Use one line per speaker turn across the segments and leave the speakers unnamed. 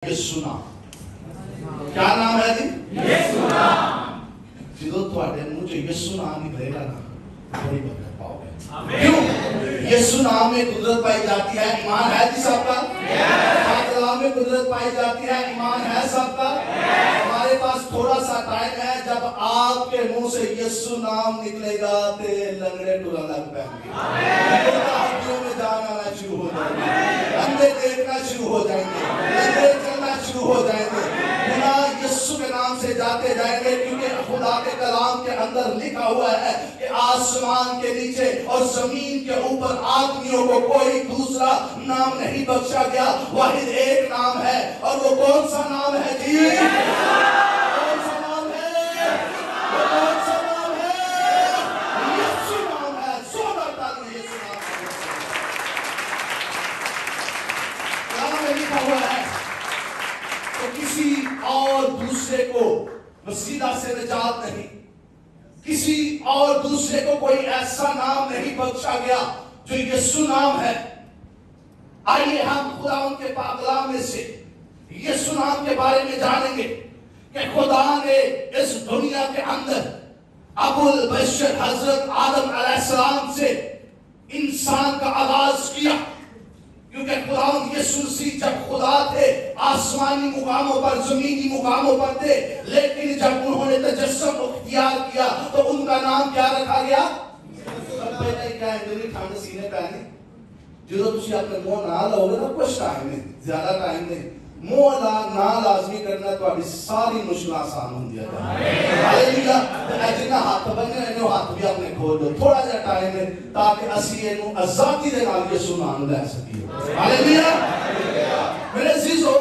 یسوع نام کیا نام ہے جی؟ یسوع نام. جدو تھوڑے منہ چ یسوع نام نکلے گا نا بڑی برکت پاؤ گے. کیوں؟ یسوع نام میں قدرت پائی جاتی ہے. ایمان ہے جی سب کا؟ پاک کلام میں قدرت پائی جاتی ہے. ایمان ہے سب کا؟ ہمارے پاس تھوڑا سا ٹائم ہے. جب آپ کے منہ سے یسوع نام نکلے گا تے لنگڑے ٹرن لگ پائیں گے. ہڈیوں میں جان آنا شروع ہو جائے گا. اندھے دیکھنا شروع ہو جائیں گے. لنگڑے چلنا شروع ہو جائیں گے. گناہ یسوع کے نام سے جاتے جائیں گے. کیونکہ خدا کے کلام کے اندر لکھا ہوا ہے کہ آسمان کے نیچے اور زمین کے اوپر آدمیوں کو کوئی دوسرا نام نہیں بخشا گیا. واحد ایک نام ہے. اور وہ کون سا نام ہے جی؟ کون سا نام ہے؟ وہ کون سا نام ہے؟ یسوع نام ہے. زوردار تعلیم یسوع نام ہے. کلام میں لکھا ہوا ہے کہ کسی اور دوسرے کو وسیلہ سے نجات نہیں, کسی اور دوسرے کو کوئی ایسا نام نہیں بخشا گیا جو یسوع نام ہے. آئیے ہم خدا ان کے پاک کلام میں سے یسوع نام کے بارے میں جانیں گے کہ خدا نے اس دنیا کے اندر ابو البشر حضرت آدم علیہ السلام سے انسان کا آغاز کیا. کیونکہ خدا یسوع مسیح جب خدا تھے آسمانی مقاموں پر زمینی مقاموں پر تھے, لیکن جب انہوں نے تجسم اختیار کیا تو ان کا نام کیا رکھا گیا؟ پہلے کیا ہے میری ٹھنڈ سینے پہنے جدو تسی اپنے منہ نہ لاؤ گے نا کچھ ٹائم نہیں, زیادہ ٹائم نہیں, منہ نہ لازمی کرنا تہاڈی ساری مشکل آسان ہو جائے. ہاللویا. جنہ ہاتھ بننے انہوں ہاتھ بھی اپنے کھول دو. تھوڑا جا ٹائم ہے تاکہ اسی انہوں آزادی دے نال یسوع نام لے سکیے. ہاللویا. میرے عزیزو,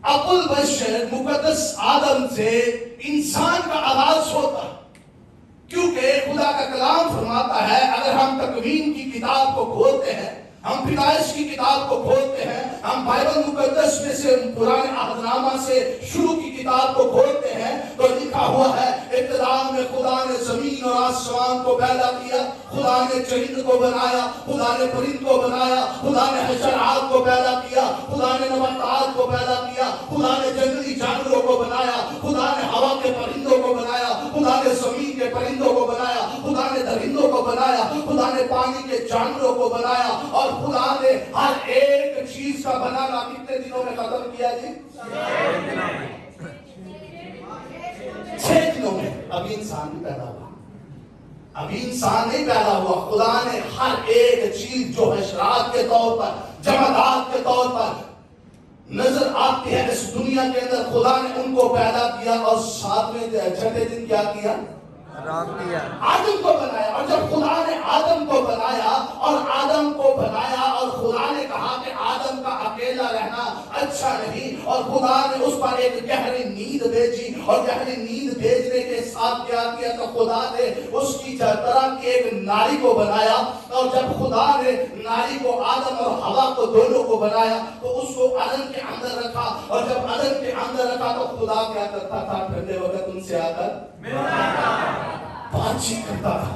ابو البشر مقدس آدم سے انسان کا آغاز ہوتا ہے. کیونکہ خدا کا کلام فرماتا ہے اگر ہم تکوین کی کتاب کو کھولتے ہیں, ہم پیدائش کی کتاب کو کھولتے ہیں, ہم بائبل مقدس میں سے پرانے عہد نامہ سے شروع کی کتاب کو کھولتے ہیں تو لکھا ہوا ہے ابتدا میں خدا نے زمین اور آسمان کو پیدا کیا. خدا نے چرند کو بنایا, خدا نے پرند کو بنایا, خدا نے حشرات کو پیدا کیا, خدا نے نباتات کو پیدا کیا, خدا نے جنگلی جانوروں کو بنایا, خدا نے ہوا کے پرندوں کو بنایا, خدا نے زمین کے پرندوں کو بنایا, خدا نے درندوں کو بنایا, خدا نے پانی کے جانوروں کو بنایا. اور خدا نے ہر ایک چیز کا بنانا کتنے دنوں میں ختم کیا جی؟ 6 دنوں میں. ابھی انسان بھی پیدا ہوا, ابھی انسان نہیں پیدا ہوا. خدا نے ہر ایک چیز جو حشرات کے طور پر, جمادات کے طور پر نظر آتی ہے اس دنیا کے اندر, خدا نے ان کو پیدا کیا اور 7ویں دن کیا کیا؟ آدم کو بنایا. اور جب خدا نے آدم کو بنایا اور خدا نے کہا کہ آدم کا اکیلا رہنا اچھا نہیں, اور خدا نے اس پر ایک گہری نیند بھیجی, اور گہری نیند بھیجنے کے ساتھ کیا کیا تو خدا نے اس کی طرح کی ایک ناری کو بنایا. اور جب خدا نے ناری کو, آدم اور ہوا کو دونوں کو بنایا تو اس کو عدن کے اندر رکھا. اور جب عدن کے اندر رکھا تو خدا کیا کرتا تھا؟ ٹھنڈے وقت ان سے آ کر بات چیت کرتا تھا.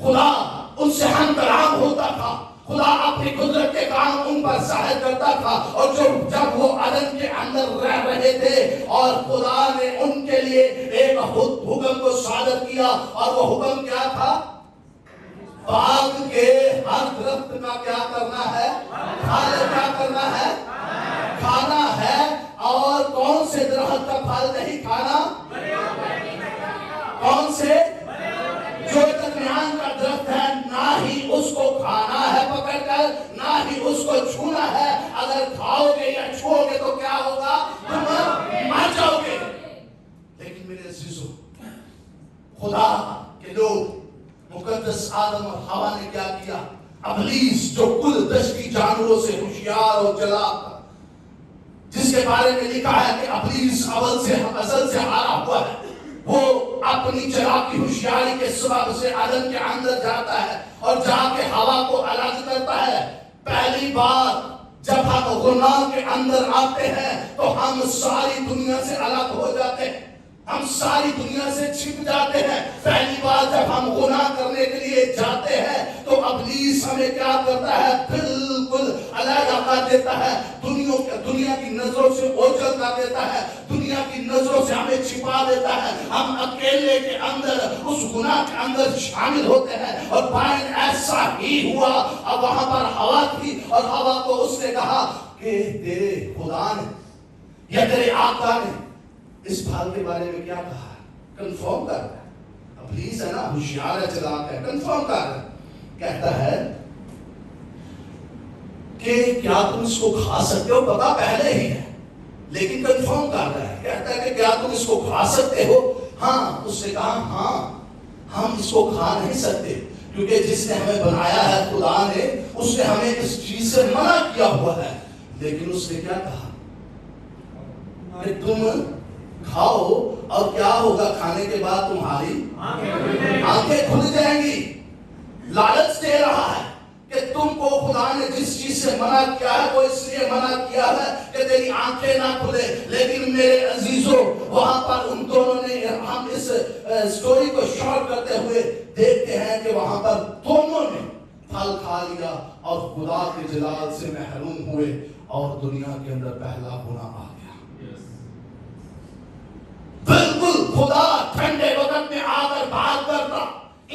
خدا ان سے ہم کلام ہوتا تھا. خدا اپنی قدرت کے کام ان پر ظاہر کرتا تھا. اور جب وہ عدن کے اندر رہ رہے تھے اور خدا نے ان کے لیے ایک حکم کو صادر کیا, اور وہ حکم کیا تھا؟ باغ کے ہر درخت کا کیا کرنا ہے؟ کیا کرنا ہے؟ کھانا ہے. اور کون سے درخت کا پھل نہیں کھانا؟ کون سے؟ جو درمیان کا درخت ہے نہ ہی اس کو کھانا ہے پکڑ کر, نہ ہی اس کو چھونا ہے. اگر کھاؤ گے یا چھو گے تو کیا ہوگا؟ تم مر جاؤ گے. لیکن میرے عزیزو, خدا کے لوگ مقدس آدم اور ہوا نے کیا کیا؟ ابلیس جو کل دشتی جانوروں سے ہوشیار اور چلاک تھا, جس کے بارے میں لکھا ہے کہ ابلیس ازل سے ہارا ہوا ہے, وہ اپنی چلاکی ہوشیاری کے سبب سے عدن کے اندر جاتا ہے اور جا کے ہوا کو الگ کرتا ہے. پہلی بار جب ہم گناہ کے اندر آتے ہیں تو ہم ساری دنیا سے الگ ہو جاتے ہیں. ہم ساری دنیا سے چھپ جاتے ہیں. پہلی بار جب ہم گناہ کرنے کے لیے جاتے ہیں تو ابلیس ہمیں کیا کرتا ہے؟ بالکل علیحدہ کر دیتا ہے, دنیا کی نظروں سے اوجھل کر دیتا ہے, دنیا کی نظروں سے ہمیں چھپا دیتا ہے. ہم اکیلے کے اندر اس گناہ کے اندر شامل ہوتے ہیں. اور بائن ایسا ہی ہوا. اب وہاں پر ہوا تھی اور ہوا کو اس نے کہا کہ تیرے خدا نے یا تیرے آقا نے اس پھل کے بارے میں کیا کہا؟ کنفرم کر رہا ہے. ابلیس ہے نا, ہوشیار ہے, چلاک ہے, کنفرم کر رہا ہے. کہتا ہے کہ کیا تم اس کو کھا سکتے ہو؟ پتا پہلے ہی ہے لیکن کنفرم کر رہا ہے. کہتا ہے کہ کیا تم اس کو کھا سکتے ہو؟ ہاں. اس نے کہا ہاں ہم اس کو کھا نہیں سکتے کیونکہ جس نے ہمیں بنایا ہے خدا نے, اس نے ہمیں اس چیز سے منع کیا ہوا ہے. لیکن اس نے کیا کہا کہ تم کھاؤ اور کیا ہوگا؟ کھانے کے بعد تمہاری آنکھیں کھل جائیں گی. لالچ دے رہا ہے کہ تم کو خدا نے جس چیز سے منع کیا ہے وہ اس لیے منع کیا ہے کہ تیری آنکھیں نہ کھلے. لیکن میرے عزیزوں, وہاں پر ان دونوں نے, ہم اس سٹوری کو شارٹ کرتے ہوئے دیکھتے ہیں کہ وہاں پر دونوں نے پھل کھا لیا اور خدا کے جلال سے محروم ہوئے اور دنیا کے اندر پہلا گناہ آ گیا. بالکل خدا ٹھنڈے وقت میں آ کر بات کرتا,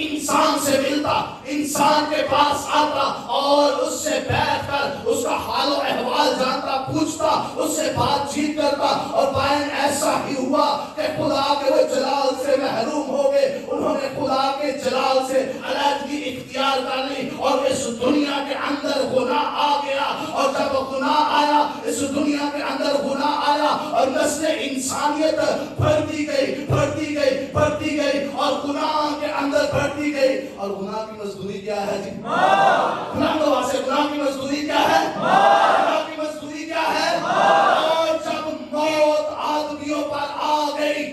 انسان سے ملتا, انسان کے پاس آتا اور اس سے بیٹھ کر اس کا حال و احوال جانتا, پوچھتا, اس سے بات چیت کرتا. اور بائن ایسا ہی ہوا کہ خدا کے وہ جلال سے محروم ہو گئے. انہوں نے خدا کے جلال سے علیحدگی اختیار کر لی اور اس دنیا کے اندر گناہ آ گیا. اور جب گناہ آیا, اس دنیا کے اندر گناہ آیا اور نسل انسانیت بڑھتی گئی, بڑھتی گئی, بڑھتی گئی اور گناہ کے اندر بڑھتی گئی. اور گناہ کی مزدوری کیا ہے جی؟ گناہ تو واسے گناہ کی مزدوری کیا ہے؟ گناہ کی مزدوری کیا ہے؟ اور جب موت آدمیوں پر آ گئی,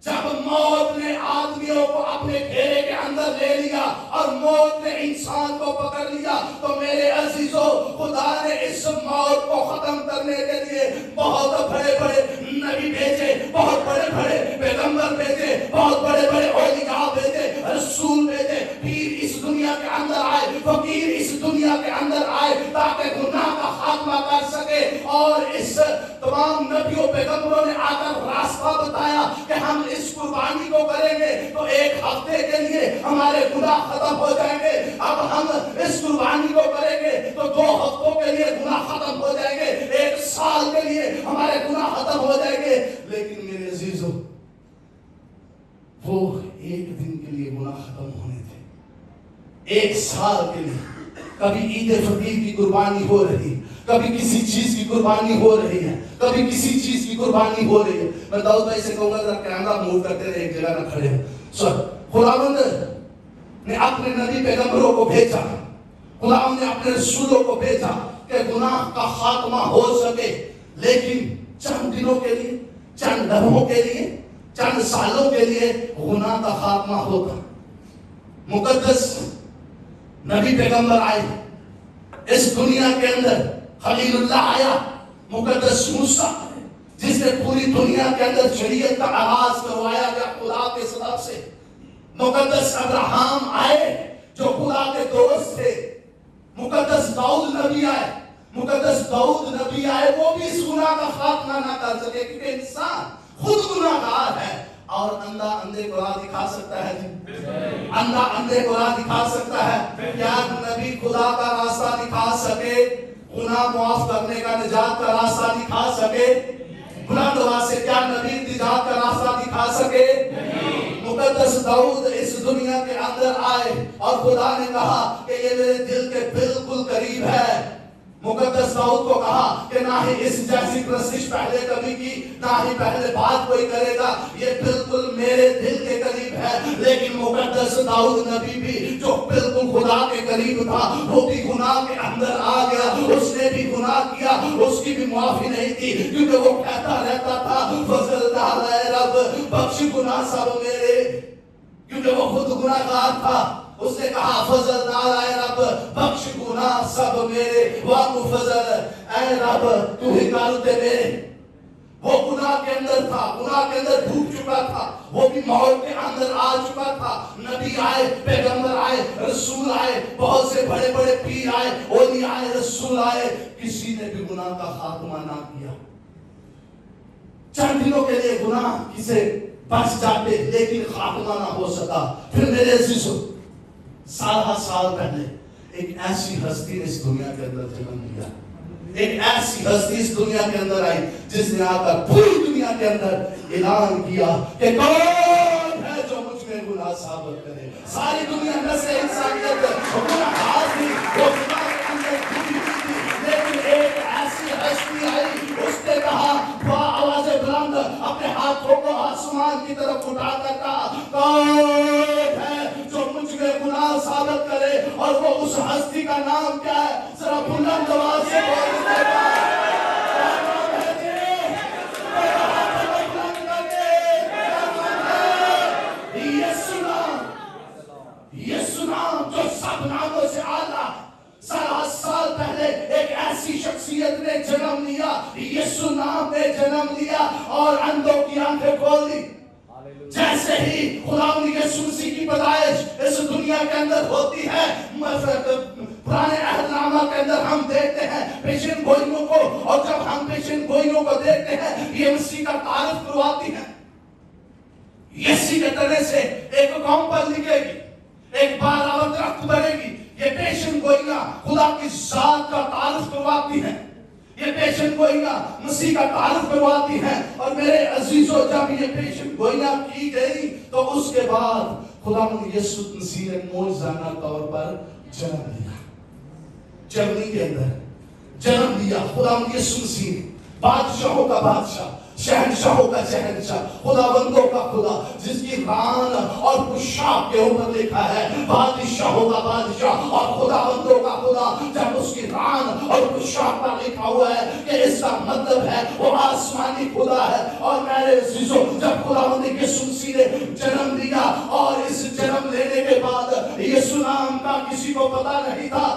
جب موت نے آدمیوں کو اپنے گھیرے کے اندر لے لیا اور موت نے انسان کو پکڑ لیا, تو میرے عزیزوں خدا نے اس موت کو ختم کرنے کے لیے بہت بڑے بڑے نبی بھیجے, بہت بڑے بڑے پیغمبر بھیجے, بہت بڑے بڑے اولیاء بھیجے, رسول بھیجے, پیر اس دنیا کے اندر آئے, فقیر اس دنیا کے اندر آئے تاکہ گناہ کا خاتمہ کر سکے. اور اس تمام نبیوں پیغمبروں نے آ کر راستہ بتایا کہ ہم اس قربانی کو کریں گے تو ایک ہفتے کے لیے ہمارے گناہ ختم ہو جائیں گے. اب ہم اس قربانی کو کریں گے تو 2 ہفتوں کے لیے گناہ ختم ہو جائیں گے, 1 سال کے لیے ہمارے گناہ ختم ہو جائیں گے. لیکن میرے عزیزوں, وہ 1 دن کے لیے گناہ ختم ہونے تھے, 1 سال کے لیے. کبھی عید فطیر کی قربانی ہو رہی, کبھی کسی چیز کی قربانی ہو رہی ہے, کبھی کسی چیز کی قربانی ہو رہی ہے. میں داؤد بھائی سے کہوں گا ذرا کیمرہ موو کرتے رہے, ایک جگہ نہ کھڑے ہو. خداوند نے اپنے نبی پیغمبروں کو بھیجا, خداوند نے اپنے رسولوں کو بھیجا کہ گناہ کا خاتمہ ہو سکے. لیکن چند دنوں کے لیے, چند لمحوں کے لیے, چند سالوں کے لیے گناہ کا خاتمہ ہوتا. مقدس نبی پیغمبر آئے اس دنیا کے اندر, خلیل اللہ آیا, مقدس موسیٰ جس نے پوری دنیا کے اندر شریعت کا آغاز کروایا گیا خدا کے طرف سے, مقدس ابراہیم آئے جو خدا کے دوست تھے, مقدس داؤد نبی آئے, مقدس داؤد نبی آئے, وہ بھی اس گناہ کا خاتمہ نہ کر سکے کیونکہ انسان خود گناہ گار ہے. اور اندھا اندھے کو راہ دکھا سکتا ہے جی, اندھا اندھے کو راہ دکھا سکتا ہے. کیا نبی خدا کا راستہ دکھا سکے, گناہ معاف کرنے کا, نجات کا راستہ دکھا سکے؟ بلند آواز سے کیا نبی نجات کا راستہ دکھا سکے؟ مقدس داؤد اس دنیا کے اندر آئے اور خدا نے کہا کہ یہ میرے دل کے بالکل قریب ہے. مقدس داؤد کو کہا کہ نہ ہی اس جیسی پرستش پہلے کبھی کی, نہ ہی پہلے بات کوئی کرے گا, یہ بالکل میرے دل کے قریب ہے. لیکن مقدس داؤد نبی بھی جو بالکل خدا کے قریب تھا, وہ بھی گناہ کے اندر آ گیا, اس نے بھی گناہ کیا, اس کی بھی معافی نہیں تھی کیونکہ وہ کہتا رہتا تھا فضل دار اے رب بخش گناہ سب میرے, کیونکہ وہ خود گناہ گار تھا. اس نے کہا فضل دار اے رب بخش گناہ سب میرے, وانو فضل اے رب تو ہی کارتے میرے. وہ گناہ کے اندر تھا، گناہ کے اندر ڈوب چکا تھا، وہ بھی موت کے اندر آ چکا تھا. نبی آئے، پیغمبر آئے، رسول آئے، بہت سے بڑے بڑے پیر آئے، اولیاء آئے، رسول آئے، کسی نے بھی گناہ کا خاتمہ نہ کیا. چند دنوں کے لیے گناہ کسے بچ جاتے لیکن خاتمہ نہ ہو سکا. پھر میرے عزیزو، سال پہلے ایک ایسی ہستی نے اس دنیا کے اندر جنم لیا. ایک ایسی ہستی اس دنیا کے اندر آئی جس نے آ کر پوری دنیا کے اندر اعلان کیا کہ کون ہے جو مجھ میں گناہ ثابت کرے. ساری دنیا نسل انسانیت گناہگار تھی، وہ گناہ کے اندر ڈوبی ہوئی تھی، لیکن ایک ایسی ہستی آئی. اس نے کہا، وہ آواز بلند اپنے ہاتھوں کو آسمان کی طرف اٹھا کر کہا، کون ہے جو مجھ میں گناہ ثابت کرے. اور وہ اس ہستی کا نام کیا ہے؟ ذرا بلند آواز سے بول دیتے گا. یسوع نام جو سب ناموں سے اعلیٰ. 7 سال پہلے ایک ایسی شخصیت نے جنم لیا، یسوع نام نے جنم لیا اور اندھوں کی آنکھیں کھول دی. جیسے ہی خداوند یسوع مسیح کی پیدائش اس دنیا کے اندر ہوتی ہے، پرانے عہد نامہ کے اندر ہم دیکھتے ہیں پیشن گوئیوں کو، اور جب ہم پیشن گوئیوں کو دیکھتے ہیں یہ مسیح کا تعارف کرواتی ہیں. یسی کے تنے سے ایک قوم پر نکلے گی، ایک بارآور درخت بنے گی. یہ پیشن گوئیاں خدا کی ذات کا تعارف کرواتی ہیں، یہ پیشن گوئیاں مسیح کا تعارف کرواتی ہیں. اور میرے عزیزو، جب یہ پیشن گوئیاں کی گئی تو اس کے بعد خداوند یسوع مسیح نے معجزانہ طور پر جنم لیا. جرمنی کے اندر جنم لیا خداوند یسوع مسیح نے، بادشاہوں کا بادشاہ، شہنشاہوں کا شہنشاہ، خداوندوں کا خدا، جس کی ران اور پوشاک کے اوپر لکھا ہے بادشاہوں کا بادشاہ اور خداوندوں کا خدا. جب اس کی ران اور پوشاک پر لکھا ہوا ہے کہ اس کا مطلب ہے وہ آسمانی خدا ہے. اور میرے عزیزو، جب خداوند یسوع مسیح نے جنم لیا اور اس جنم لینے کے بعد یسوع نام کا کسی کو پتا نہیں تھا.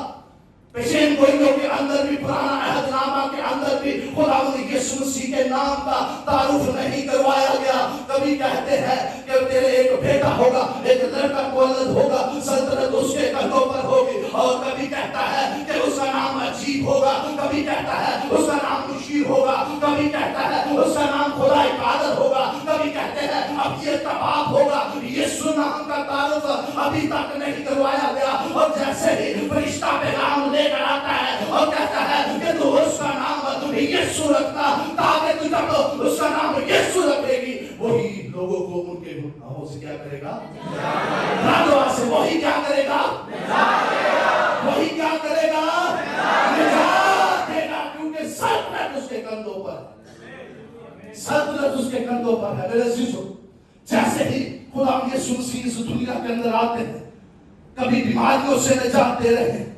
پیشین گوئیوں کے اندر بھی، پرانا عہد نامہ کے اندر بھی خداوند یسوع مسیح کے نام کا تعارف نہیں کروایا گیا. کبھی کہتے ہیں کہ تیرے ایک بیٹا ہوگا، ایک لڑکا مولد ہوگا، سلطنت اس کے کندھوں پر ہوگی. اور کبھی کہتا ہے کہ اس کا نام عجیب ہوگا، کبھی کہتا ہے اس کا نام مشیر ہوگا، کبھی کہتا ہے اس کا نام خدا قادر ہوگا، کبھی کہتے ہیں اب یہ تباب ہوگا. یسوع نام کا تعارف ابھی تک نہیں کروایا گیا. اور جیسے ہی فرشتہ پیغام لے کر آتا ہے اور کہتا ہے کہ تو اس کا نام یسوع رکھنا، تاکہ تو جب اس کا نام یسوع رکھے گی وہی لوگوں کو ان کے گناہوں سے کیا کرے گا؟ نجات سے. وہی کیا کرے گا؟ وہی کیا کرے گا؟ نجات دے گا. کیونکہ سلطنت اس کے کندھوں پر، سلطنت اس کے کندھوں پر ہے. میرے عزیزو، جیسے ہی خداوند یسوع مسیح اس دنیا کے اندر آتے ہیں، کبھی بیماریوں سے نجات دے رہے ہیں،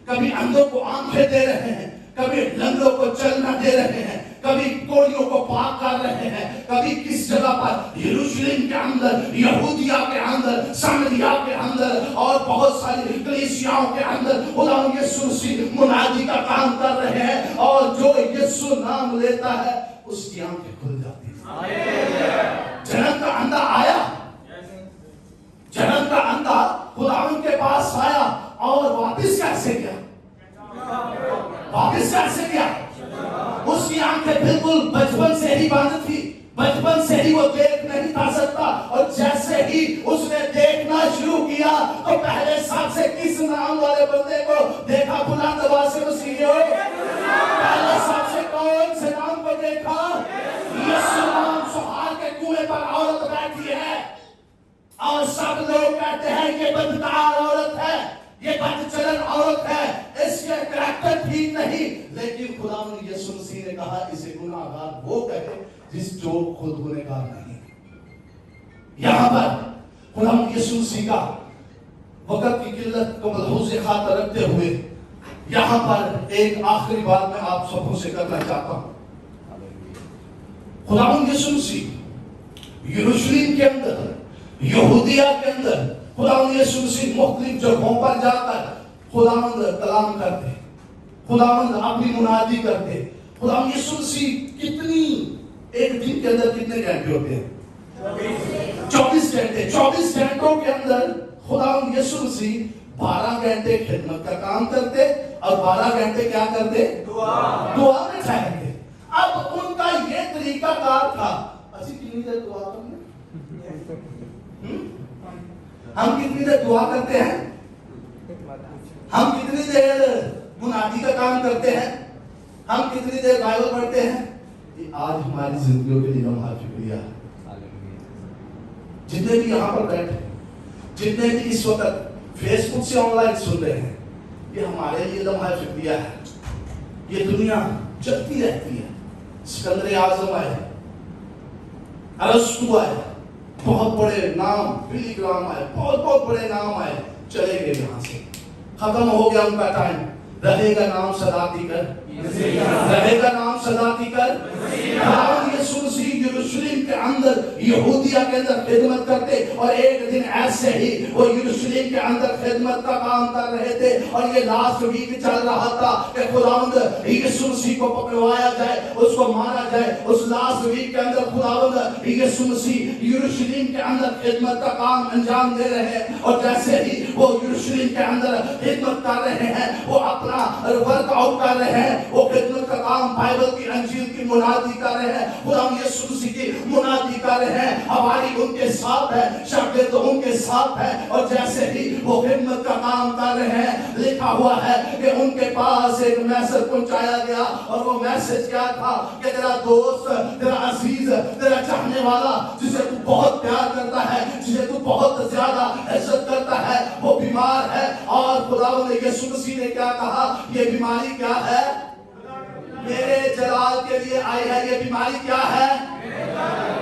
کبھی اندھوں کو آنکھیں دے رہے ہیں، کبھی لنگڑوں کو چلنا دے رہے ہیں، کبھی کوڑیوں کو پاک کر رہے ہیں. کبھی کس جگہ پر؟ یروشلم کے اندر، یہودیہ کے اندر، سامریا کے اندر اور بہت ساری کلیسیاؤں کے اندر خداوند یسوع مسیح منادی کا کام کر رہے ہیں. اور جو یسوع نام لیتا ہے اس کی آنکھیں کھل جاتی ہیں. جنم کا اندھا آیا، جنم کا اندھا خداوند کے پاس آیا اور واپس کیسے گیا؟ واپس کیسے گیا؟ اس کی آنکھیں بالکل بچپن سے ہی بند تھی، بچپن سے ہی وہ دیکھ نہیں تھا سکتا. اور جیسے ہی اس نے دیکھنا شروع کیا تو پہلے سب سے کس نام والے بندے کو دیکھا؟ بلند آواز سے مسیح ہو. پہلے سب سے کون سے نام کو دیکھا؟ یسوع نام. سہار کے کنویں پر عورت بیٹھی ہے اور سب لوگ کہتے ہیں یہ بدکار عورت ہے، یہ بد چلن عورت ہے، اس کے کریکٹر ٹھیک نہیں. لیکن خداوند یسوع مسیح نے کہا اسے گناہگار وہ کہے جس جو خود گنہگار نہیں. یہاں پر خداوند یسوع مسیح کا وقت کی قلت کو ملحوظ خاطر رکھتے ہوئے یہاں پر ایک آخری بات میں آپ سبوں سے کرنا چاہتا ہوں. خداوند یسوع مسیح یروشلم کے اندر، یہودیہ کے اندر، خداوند یسوع مسیح مختلف جگہوں پر جا کر خداوند کلام کرتے، خداوند اپنی منادی کرتے. خداوند یسوع مسیح کتنی ایک دن کے اندر کتنے گھنٹے ہوتے ہیں؟ 24 گھنٹے. 24 گھنٹوں کے اندر خدا یسوع مسیح 12 گھنٹے خدمت کا کام کرتے اور 12 گھنٹے کیا کرتے؟ دعا میں ٹھہرتے. اب ان کا یہ طریقہ کار تھا. اسی کتنی دیر دعا کرتے ہیں؟ ہم کتنی دیر دعا کرتے ہیں؟ ہم کتنی دیر منادی کا کام کرتے ہیں؟ ہم کتنی دیر بائبل پڑھتے ہیں؟ یہ آج ہماری زندگیوں کے لیے لمحہ شکریہ. جتنے بھی یہاں پر بیٹھے، جتنے بھی اس وقت فیس بک سے آن لائن سن رہے ہیں، یہ ہمارے لیے لمحہ شکریہ ہے. یہ دنیا چلتی رہتی ہے. اسکندر اعظم آئے، ارسطو آئے، بہت بڑے نام، بلی گرام آئے، بہت بڑے نام آئے، چلے گئے یہاں سے. ختم ہو گیا ان کا ٹائم. رہے گا نام صداقتی کر، رہے گا نام صداقتی کر. یسوع مسیح یروشلم کے اندر، یہودیہ کے اندر خدمت کرتے اور ایک دن ایسے ہی وہ یروشلم کے اندر خدمت کا کام کر رہے تھے اور یہ لاسٹ ویک چل رہا تھا کہ خداوند یسوع مسیح کو پکڑوایا جائے، اس کو مارا جائے. اس لاسٹ ویک کے اندر خداوند یسوع مسیح یروشلم کے اندر خدمت کا کام انجام دے رہے ہیں. اور جیسے ہی وہ یروشلم کے اندر خدمت کر رہے ہیں، وہ اپنا ورک آؤٹ کر رہے ہیں، وہ خدمت کا کام بائبل کی انجیل کی منادی کر رہے ہیں، خدا یسوع مسیح کی منادی کر رہے ہیں. ہماری ان کے ساتھ ہے، شاگرد ان کے ساتھ ہے. اور جیسے ہی وہ خدمت کا کام کر رہے ہیں، لکھا ہوا ہے کہ ان کے پاس ایک میسج پہنچایا گیا اور وہ میسج کیا تھا کہ تیرا دوست، تیرا عزیز، تیرا چاہنے والا، جسے تو بہت پیار کرتا ہے، جسے تو بہت زیادہ عزت کرتا ہے، وہ بیمار ہے. اور خداوند یسوع مسیح نے کیا کہا؟ یہ بیماری کیا ہے؟ میرے جلال کے لیے آئی ہے. یہ بیماری کیا ہے؟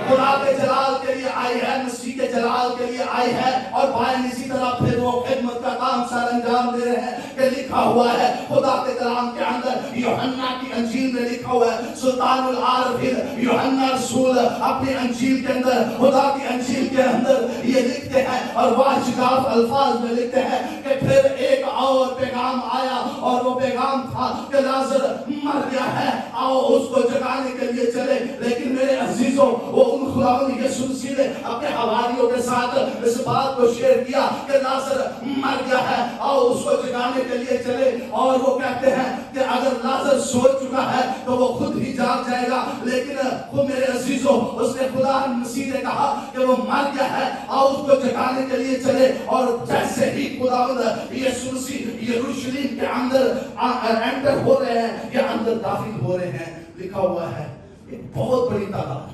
خدا کے جلال کے لیے آئی ہے، مسیح کے جلال کے لیے آئی ہے. اور بھائی اسی طرح پھر وہ خدمت کا کام سر انجام دے رہے ہیں کہ لکھا ہوا ہے خدا کے کلام کے اندر، یوحنا کی انجیل میں لکھا ہوا ہے، سلطان العارفین یوحنا رسول اپنی انجیل کے اندر، خدا کی انجیل کے اندر یہ لکھتے ہیں اور واضح الفاظ میں لکھتے ہیں کہ پھر ایک اور پیغام آیا اور وہ پیغام تھا کہ لازر مر گیا ہے، آؤ اس کو جگانے کے لیے چلے. لیکن میرے عزیزوں، وہ ان خداوند یسوع مسیح نے اپنے حواریوں کے ساتھ اس بات کو شیئر کیا کہ لازر مر گیا ہے، آؤ اس کو جگانے کے لیے چلے. اور وہ کہتے ہیں کہ اگر لازر سو چکا ہے تو وہ خود ہی جاگ جائے گا. لیکن وہ میرے عزیزوں، اس نے خدا مسیح نے کہا کہ وہ مر گیا ہے، آؤ اس کو جگانے کے لیے چلے. اور جیسے ہی خداوند یسوع مسیح یروشلم کے اندر انٹر ہو رہے ہیں یا اندر داخل ہو رہے ہیں، لکھا ہوا ہے ایک بہت بڑی تعداد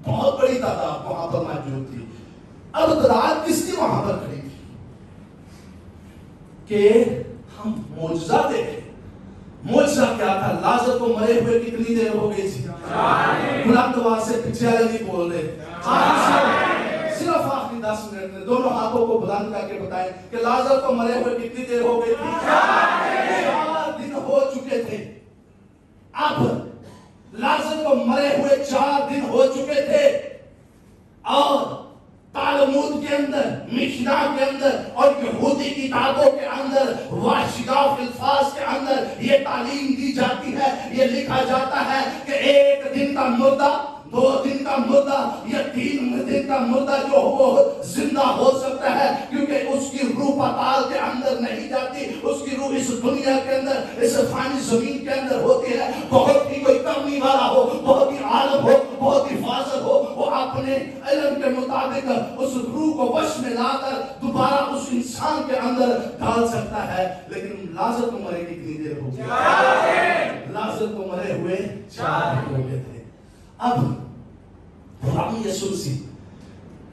وہاں پر موجود تھی. اب تعداد کس کی وہاں پر کھڑی تھی کہ ہم معجزہ دیکھیں. معجزہ کیا تھا؟ لازر کو مرے ہوئے کتنی دیر ہو گئی تھی؟ بلند آواز سے پیچھے والے نہیں بول رہے. صرف آخری 10 منٹ میں دونوں ہاتھوں کو بلند کر کے بتائیں کہ لازر کو مرے ہوئے کتنی دیر ہو گئی تھی؟ 4 دن ہو چکے تھے. اب لازر کو مرے ہوئے 4 دن ہو چکے تھے اور تالمود کے اندر، مشنا کے اندر اور یہودی کتابوں کے اندر، واشگاف الفاظ کے اندر یہ تعلیم دی جاتی ہے، یہ لکھا جاتا ہے کہ 1 دن کا مردہ، 2 دن کا مردہ یا 3 دن کا مردہ جو وہ زندہ ہو سکتا ہے، کیونکہ اس کی روح پاتال کے اندر نہیں جاتی، اس کی روح اس دنیا کے اندر، اس فانی زمین کے اندر ہوتی ہے. بہت ہی کوئی کرنی والا ہو، بہت ہی عالم ہو، بہت ہی فاضل ہو، وہ اپنے علم کے مطابق اس روح کو وش میں لا کر دوبارہ اس انسان کے اندر ڈال سکتا ہے. لیکن لازر کو مرے کتنی دیر ہو گئی؟ لازر کو مرے ہوئے 4 دن ہو گئے تھے. اب خداوند یسوع مسیح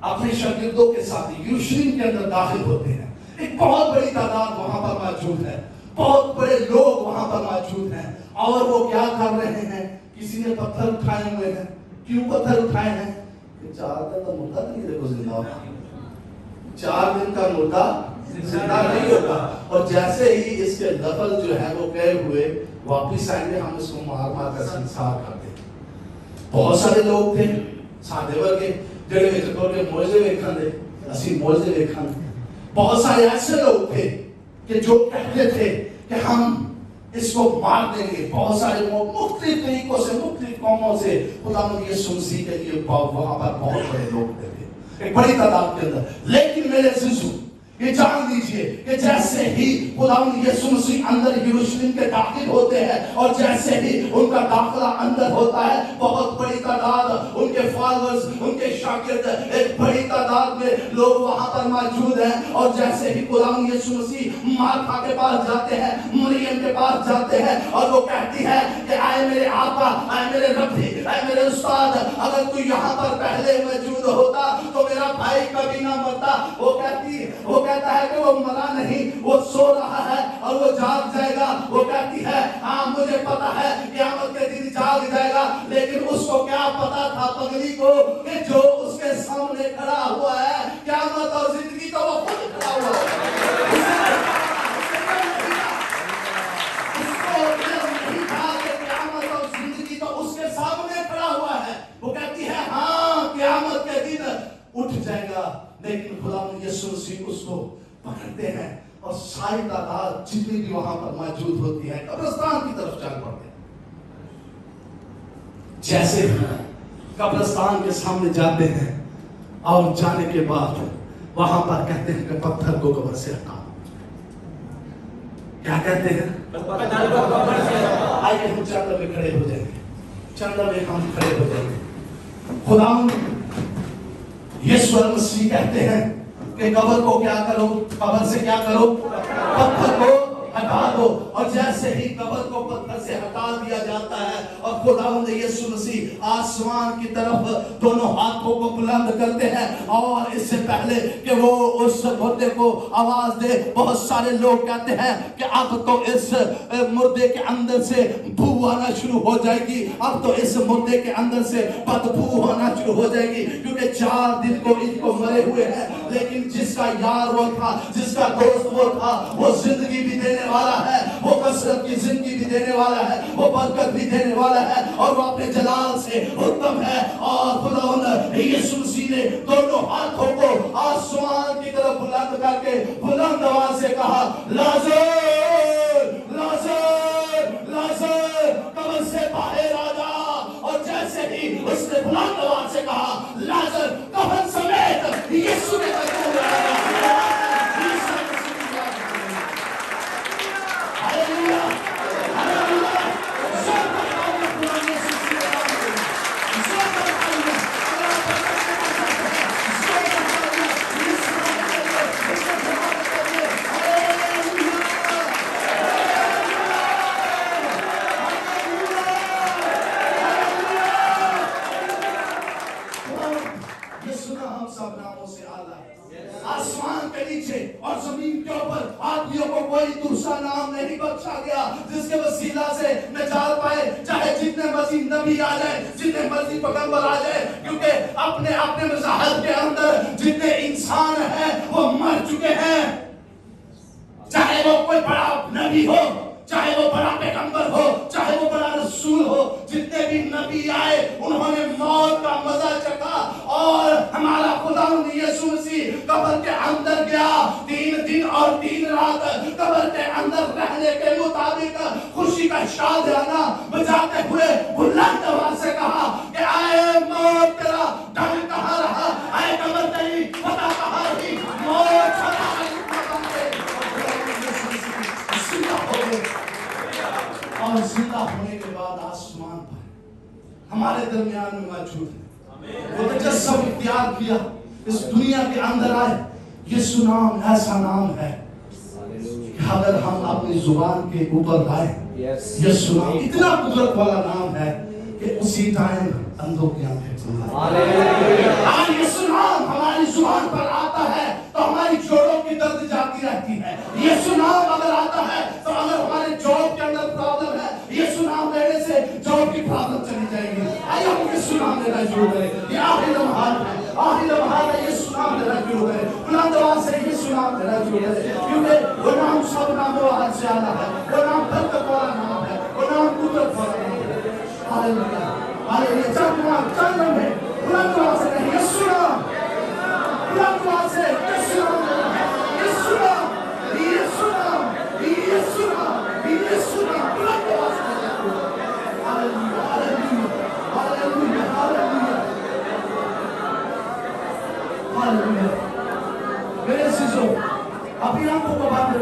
اپنے شاگردوں کے ساتھ یروشلم کے اندر داخل ہوتے ہیں. ایک بہت بڑی تعداد وہاں پر موجود ہے، بہت بڑے لوگ وہاں پر موجود ہیں. اور وہ کیا کر رہے ہیں؟ کسی نے پتھر اٹھائے ہوئے ہیں. کیوں پتھر اٹھائے ہیں؟ 4 دن کا مردہ نہیں دیکھو زندہ ہوگا. 4 دن کا مردہ زندہ نہیں ہوگا. اور جیسے ہی اس کے لفظ جو ہے وہ کہے ہوئے واپس آئیں گے، ہم اس کو مار مار کر سنسار کر دیں. بہت سارے لوگ تھے سادے ورگے جڑے وچ ٹر کے موجزے ویکھن دے، اسی موجزے ویکھن. بہت سارے ایسے لوگ تھے کہ جو کہتے تھے کہ ہم اس کو مار دیں گے. بہت سارے لوگ مختلف طریقوں سے مختلف قوموں سے خداوند یسوع مسیح کے لیے وہاں پر بہت بڑے لوگ تھے, ایک بڑی تعداد کے اندر. لیکن میرے عزیزو یہ جان لیجئے کہ جیسے ہی خداوند یسوع مسیح اندر یروشلم کے داخل ہوتے ہیں اور جیسے ہی ان کا داخلہ اندر ہوتا ہے, بہت بڑی تعداد ان کے فالوورز, ان کے شاگرد, ایک بڑی تعداد میں لوگ وہاں پر موجود ہیں. اور جیسے ہی خداوند یسوع مسیح مارتھا کے پاس جاتے ہیں, مریم کے پاس جاتے ہیں, اور وہ کہتی ہے کہ اے میرے آقا, اے میرے ربی, اے میرے استاد, اگر تو یہاں پر پہلے موجود ہوتا تو میرا بھائی کبھی نہ مرتا. وہ کہتا ہے کہ وہ مرا نہیں, وہ سو رہا ہے اور وہ جاگ جائے گا. وہ کہتی ہے ہاں مجھے پتا ہے قیامت کے دن جاگ جائے گا. لیکن اس کو کیا پتا تھا پگلی کو کہ جو اس کے سامنے کھڑا ہوا ہے قیامت اور زندگی تو وہ خود کھڑا ہوا ہے. اس کو نہیں تھا کہ قیامت اور زندگی تو اس کے سامنے کھڑا ہوا ہے. وہ کہتی ہے ہاں قیامت کے دن اٹھ جائے گا. لیکن خداوند یسوع مسیح اس کو پکڑتے ہیں اور ساری تعداد جتنی بھی وہاں پر موجود ہوتی ہے قبرستان کی طرف چل پڑتے ہیں. جیسے قبرستان کے سامنے جاتے ہیں اور جانے کے بعد وہاں پر کہتے ہیں کہ پتھر کو قبر سے ہٹا. کیا کہتے ہیں؟ آئیے ہم چند لمحے کھڑے ہو جائیں گے, چند لمحے ہم کھڑے ہو جائیں گے. خداوند یسوع مسیح کہتے ہیں کہ قبر کو کیا کرو, قبر سے کیا کرو, پتھر کو ہٹا دو. اور جیسے ہی قبر کو پتھر سے ہٹا دیا جاتا ہے اور خداوند یسوع مسیح آسمان کی طرف دونوں ہاتھوں کو بلند کرتے ہیں, اور اس سے پہلے کہ وہ اس مردے کو آواز دے, بہت سارے لوگ کہتے ہیں کہ اب تو اس مردے کے اندر سے بو آنا شروع ہو جائے گی, اب تو اس مردے کے اندر سے بدبو آنا شروع ہو جائے گی, کیونکہ 4 دن کو ان کو مرے ہوئے ہیں. لیکن جس کا یار وہ تھا, جس کا دوست وہ تھا, وہ زندگی بھی دینے والا ہے, وہ کثرت کی زندگی بھی دینے والا ہے, وہ برکت بھی دینے والا ہے, اور وہ اپنے جلال سے اتم ہے. اور خداوند یسوع مسیح نے دونوں ہاتھوں کو آسمان کی طرف بلند کر کے بلند آواز سے کہا لازر, لازر, لازر, قبر سے باہر آ جا. اور جیسے ہی اس نے بلند آواز سے کہا لازر, قبر سمیت یسوع نے آسمان کے نیچے اور زمین کے اوپر آدمیوں کو کوئی دوسرا نام نہیں بخشا گیا جس کے وسیلہ سے نجات پائے, چاہے جتنے مرضی نبی آ جائے, جتنے مرضی پیغمبر آ جائے, کیونکہ اپنے اپنے مذاہب کے اندر جتنے انسان ہیں وہ مر چکے ہیں. چاہے وہ کوئی بڑا نبی ہو, چاہے وہ بڑا پیغمبر ہو, چاہے وہ بڑا رسول ہو, جتنے بھی نبی آئے انہوں نے موت کا مزہ چکھا. اور ہمارا خداوند یسوع مسیح قبر کے اندر گیا, 3 دن اور 3 رات قبر کے اندر رہنے کے مطابق خوشی کا شادیانہ بجاتے ہوئے بلند آواز سے کہا کہ اے موت تیرا ڈنگ کہاں رہا, اے قبر تیری فتح کہاں رہی. موت اور زندہ ہونے کے بعد آسمان پر ہمارے درمیان میں موجود ہے. وہ تجسم اختیار کیا, اس دنیا کے اندر آئے. یسوع نام ایسا نام ہے کہ اگر ہم اپنی زبان کے اوپر لائیں, یسوع نام اتنا قدرت والا نام ہے کہ اسی ٹائم اندھوں کی آنکھیں کھلتی ہیں. اگر یسوع نام ہماری زبان پر آتا ہے تو ہماری جوڑوں کی درد جاتی رہتی ہے. یسوع نام اگر آتا ہے تو اگر ہمارے جوڑ کے اندر پرابلم ہے, یسوع نام لینے سے جوڑ کی پرابلم چلی جائے گی. آئیے ہم یسوع نام لینا شروع کریں. یہ آخری لمحات ہے, آخری لمحات ہے. یسوع نام لینا شروع کریں, بلند آواز سے یسوع نام لینا شروع کریں, کیونکہ وہ نام سب ناموں سے اعلیٰ ہے. وہ نام برکت والا نام ہے, وہ نام قدرت والا نام ہے. ہاللیلویا, ہاللیلویا. چند لمحے بلند آواز سے کہیں یسوع نام, بلند آواز سے یسوع نام, یسوع نام, یسوع نام, یسوع نام, یسوع نام.